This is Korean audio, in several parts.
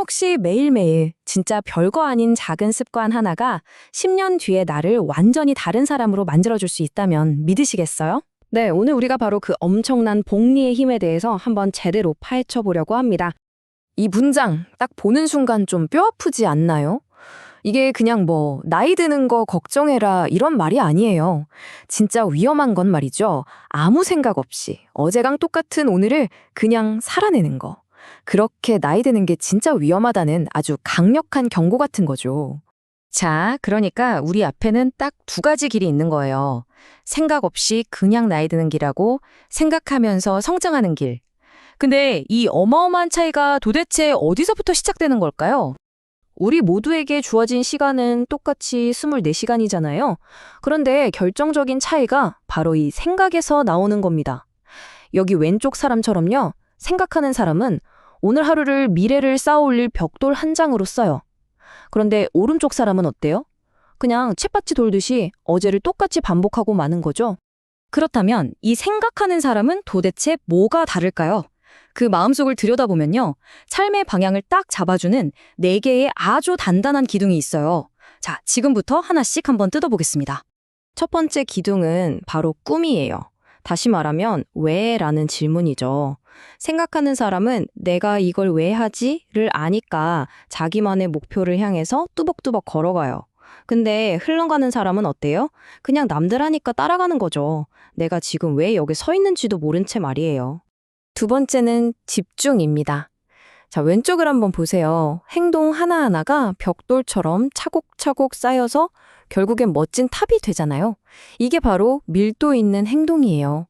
혹시 매일매일 진짜 별거 아닌 작은 습관 하나가 10년 뒤에 나를 완전히 다른 사람으로 만들어줄 수 있다면 믿으시겠어요? 네, 오늘 우리가 바로 그 엄청난 복리의 힘에 대해서 한번 제대로 파헤쳐 보려고 합니다. 이 문장 딱 보는 순간 좀 뼈 아프지 않나요? 이게 그냥 나이 드는 거 걱정해라 이런 말이 아니에요. 진짜 위험한 건 말이죠. 아무 생각 없이 어제랑 똑같은 오늘을 그냥 살아내는 거. 그렇게 나이 드는 게 진짜 위험하다는 아주 강력한 경고 같은 거죠. 자, 그러니까 우리 앞에는 딱 두 가지 길이 있는 거예요. 생각 없이 그냥 나이 드는 길하고 생각하면서 성장하는 길. 근데 이 어마어마한 차이가 도대체 어디서부터 시작되는 걸까요? 우리 모두에게 주어진 시간은 똑같이 24시간이잖아요. 그런데 결정적인 차이가 바로 이 생각에서 나오는 겁니다. 여기 왼쪽 사람처럼요. 생각하는 사람은 오늘 하루를 미래를 쌓아올릴 벽돌 한 장으로 써요. 그런데 오른쪽 사람은 어때요? 그냥 쳇바퀴 돌듯이 어제를 똑같이 반복하고 마는 거죠. 그렇다면 이 생각하는 사람은 도대체 뭐가 다를까요? 그 마음속을 들여다보면요. 삶의 방향을 딱 잡아주는 4개의 아주 단단한 기둥이 있어요. 자, 지금부터 하나씩 한번 뜯어보겠습니다. 첫 번째 기둥은 바로 꿈이에요. 다시 말하면 왜? 라는 질문이죠. 생각하는 사람은 내가 이걸 왜 하지?를 아니까 자기만의 목표를 향해서 뚜벅뚜벅 걸어가요. 근데 흘러가는 사람은 어때요? 그냥 남들 하니까 따라가는 거죠. 내가 지금 왜 여기 서 있는지도 모른 채 말이에요. 두 번째는 집중입니다. 자, 왼쪽을 한번 보세요. 행동 하나하나가 벽돌처럼 차곡차곡 쌓여서 결국엔 멋진 탑이 되잖아요. 이게 바로 밀도 있는 행동이에요.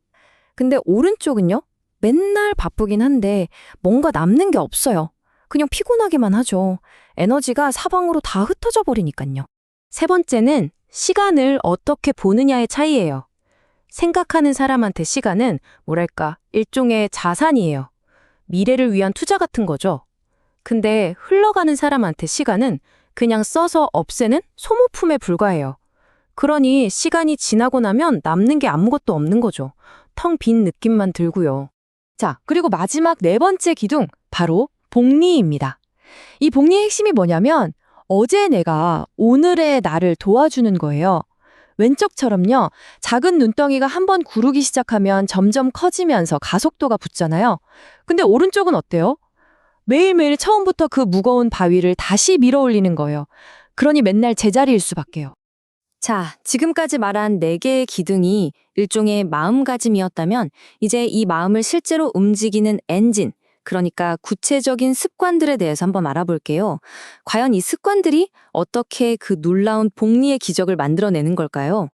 근데 오른쪽은요? 맨날 바쁘긴 한데 뭔가 남는 게 없어요. 그냥 피곤하기만 하죠. 에너지가 사방으로 다 흩어져 버리니까요. 세 번째는 시간을 어떻게 보느냐의 차이예요. 생각하는 사람한테 시간은 뭐랄까 일종의 자산이에요. 미래를 위한 투자 같은 거죠. 근데 흘러가는 사람한테 시간은 그냥 써서 없애는 소모품에 불과해요. 그러니 시간이 지나고 나면 남는 게 아무것도 없는 거죠. 텅 빈 느낌만 들고요. 자, 그리고 마지막 네 번째 기둥, 바로 복리입니다. 이 복리의 핵심이 뭐냐면 어제 내가 오늘의 나를 도와주는 거예요. 왼쪽처럼요. 작은 눈덩이가 한번 구르기 시작하면 점점 커지면서 가속도가 붙잖아요. 근데 오른쪽은 어때요? 매일매일 처음부터 그 무거운 바위를 다시 밀어 올리는 거예요. 그러니 맨날 제자리일 수밖에요. 자, 지금까지 말한 4개의 기둥이 일종의 마음가짐이었다면 이제 이 마음을 실제로 움직이는 엔진, 그러니까 구체적인 습관들에 대해서 한번 알아볼게요. 과연 이 습관들이 어떻게 그 놀라운 복리의 기적을 만들어내는 걸까요?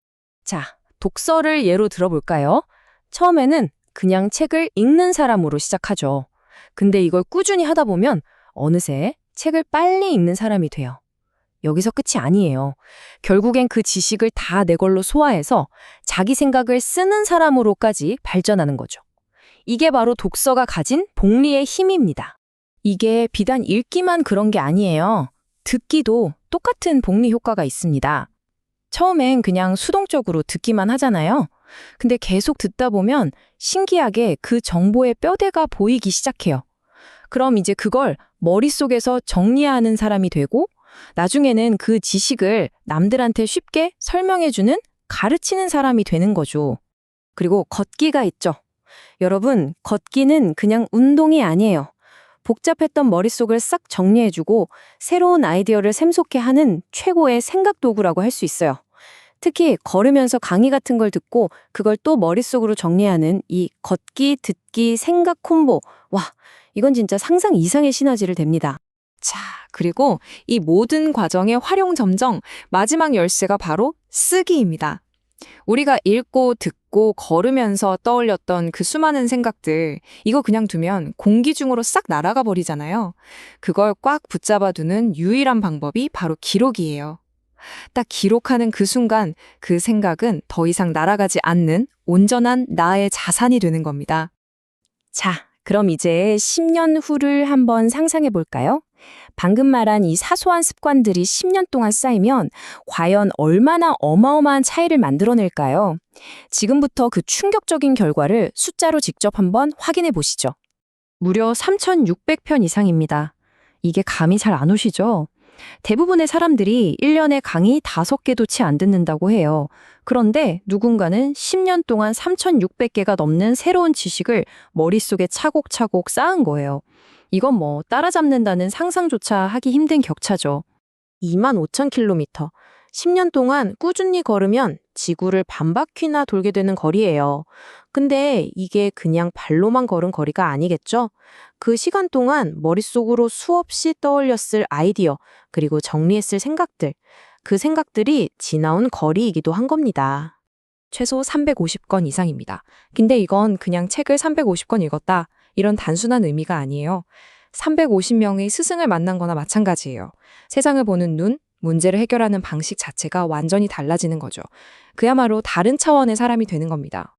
자, 독서를 예로 들어볼까요? 처음에는 그냥 책을 읽는 사람으로 시작하죠. 근데 이걸 꾸준히 하다 보면 어느새 책을 빨리 읽는 사람이 돼요. 여기서 끝이 아니에요. 결국엔 그 지식을 다 내 걸로 소화해서 자기 생각을 쓰는 사람으로까지 발전하는 거죠. 이게 바로 독서가 가진 복리의 힘입니다. 이게 비단 읽기만 그런 게 아니에요. 듣기도 똑같은 복리 효과가 있습니다. 처음엔 그냥 수동적으로 듣기만 하잖아요. 근데 계속 듣다 보면 신기하게 그 정보의 뼈대가 보이기 시작해요. 그럼 이제 그걸 머릿속에서 정리하는 사람이 되고 나중에는 그 지식을 남들한테 쉽게 설명해주는 가르치는 사람이 되는 거죠. 그리고 걷기가 있죠. 여러분, 걷기는 그냥 운동이 아니에요. 복잡했던 머릿속을 싹 정리해주고 새로운 아이디어를 샘솟게 하는 최고의 생각 도구라고 할 수 있어요. 특히 걸으면서 강의 같은 걸 듣고 그걸 또 머릿속으로 정리하는 이 걷기, 듣기, 생각 콤보. 와, 이건 진짜 상상 이상의 시너지를 댑니다. 자, 그리고 이 모든 과정의 활용 점정, 마지막 열쇠가 바로 쓰기입니다. 우리가 읽고 듣고 걸으면서 떠올렸던 그 수많은 생각들, 이거 그냥 두면 공기 중으로 싹 날아가 버리잖아요. 그걸 꽉 붙잡아두는 유일한 방법이 바로 기록이에요. 딱 기록하는 그 순간 그 생각은 더 이상 날아가지 않는 온전한 나의 자산이 되는 겁니다. 자, 그럼 이제 10년 후를 한번 상상해 볼까요? 방금 말한 이 사소한 습관들이 10년 동안 쌓이면 과연 얼마나 어마어마한 차이를 만들어낼까요? 지금부터 그 충격적인 결과를 숫자로 직접 한번 확인해 보시죠. 무려 3,600편 이상입니다. 이게 감이 잘 안 오시죠? 대부분의 사람들이 1년에 강의 5개도 채 안 듣는다고 해요. 그런데 누군가는 10년 동안 3,600개가 넘는 새로운 지식을 머릿속에 차곡차곡 쌓은 거예요. 이건 뭐 따라잡는다는 상상조차 하기 힘든 격차죠. 25,000km. 10년 동안 꾸준히 걸으면 지구를 반바퀴나 돌게 되는 거리예요. 근데 이게 그냥 발로만 걸은 거리가 아니겠죠? 그 시간 동안 머릿속으로 수없이 떠올렸을 아이디어, 그리고 정리했을 생각들, 그 생각들이 지나온 거리이기도 한 겁니다. 최소 350권 이상입니다. 근데 이건 그냥 책을 350권 읽었다. 이런 단순한 의미가 아니에요. 350명의 스승을 만난 거나 마찬가지예요. 세상을 보는 눈, 문제를 해결하는 방식 자체가 완전히 달라지는 거죠. 그야말로 다른 차원의 사람이 되는 겁니다.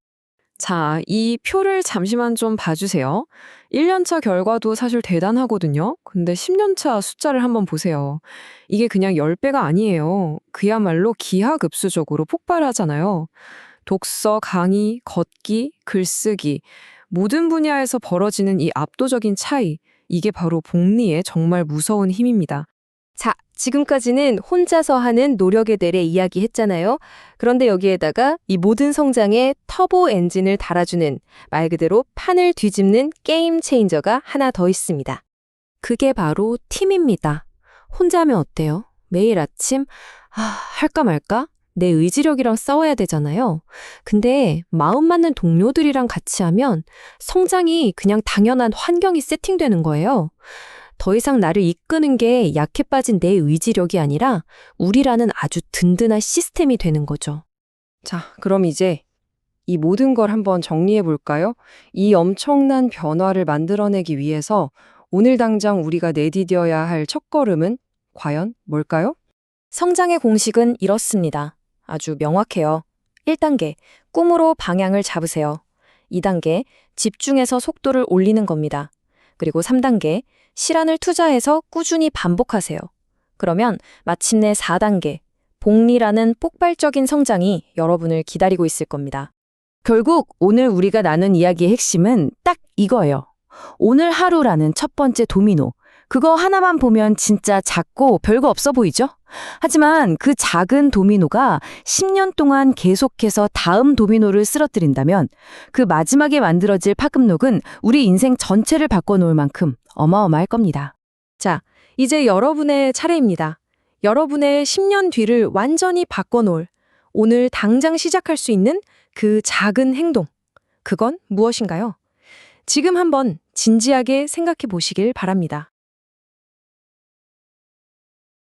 자, 이 표를 잠시만 좀 봐주세요. 1년차 결과도 사실 대단하거든요. 근데 10년차 숫자를 한번 보세요. 이게 그냥 10배가 아니에요. 그야말로 기하급수적으로 폭발하잖아요. 독서, 강의, 걷기, 글쓰기, 모든 분야에서 벌어지는 이 압도적인 차이, 이게 바로 복리의 정말 무서운 힘입니다. 자, 지금까지는 혼자서 하는 노력에 대해 이야기했잖아요. 그런데 여기에다가 이 모든 성장에 터보 엔진을 달아주는 말 그대로 판을 뒤집는 게임 체인저가 하나 더 있습니다. 그게 바로 팀입니다. 혼자 하면 어때요? 매일 아침 할까 말까? 내 의지력이랑 싸워야 되잖아요. 근데 마음 맞는 동료들이랑 같이 하면 성장이 그냥 당연한 환경이 세팅되는 거예요. 더 이상 나를 이끄는 게 약해 빠진 내 의지력이 아니라 우리라는 아주 든든한 시스템이 되는 거죠. 자, 그럼 이제 이 모든 걸 한번 정리해 볼까요? 이 엄청난 변화를 만들어내기 위해서 오늘 당장 우리가 내디뎌야 할 첫걸음은 과연 뭘까요? 성장의 공식은 이렇습니다. 아주 명확해요. 1단계, 꿈으로 방향을 잡으세요. 2단계, 집중해서 속도를 올리는 겁니다. 그리고 3단계, 시간을 투자해서 꾸준히 반복하세요. 그러면 마침내 4단계, 복리라는 폭발적인 성장이 여러분을 기다리고 있을 겁니다. 결국 오늘 우리가 나눈 이야기의 핵심은 딱 이거예요. 오늘 하루라는 첫 번째 도미노. 그거 하나만 보면 진짜 작고 별거 없어 보이죠? 하지만 그 작은 도미노가 10년 동안 계속해서 다음 도미노를 쓰러뜨린다면 그 마지막에 만들어질 파급력은 우리 인생 전체를 바꿔놓을 만큼 어마어마할 겁니다. 자, 이제 여러분의 차례입니다. 여러분의 10년 뒤를 완전히 바꿔놓을, 오늘 당장 시작할 수 있는 그 작은 행동. 그건 무엇인가요? 지금 한번 진지하게 생각해 보시길 바랍니다.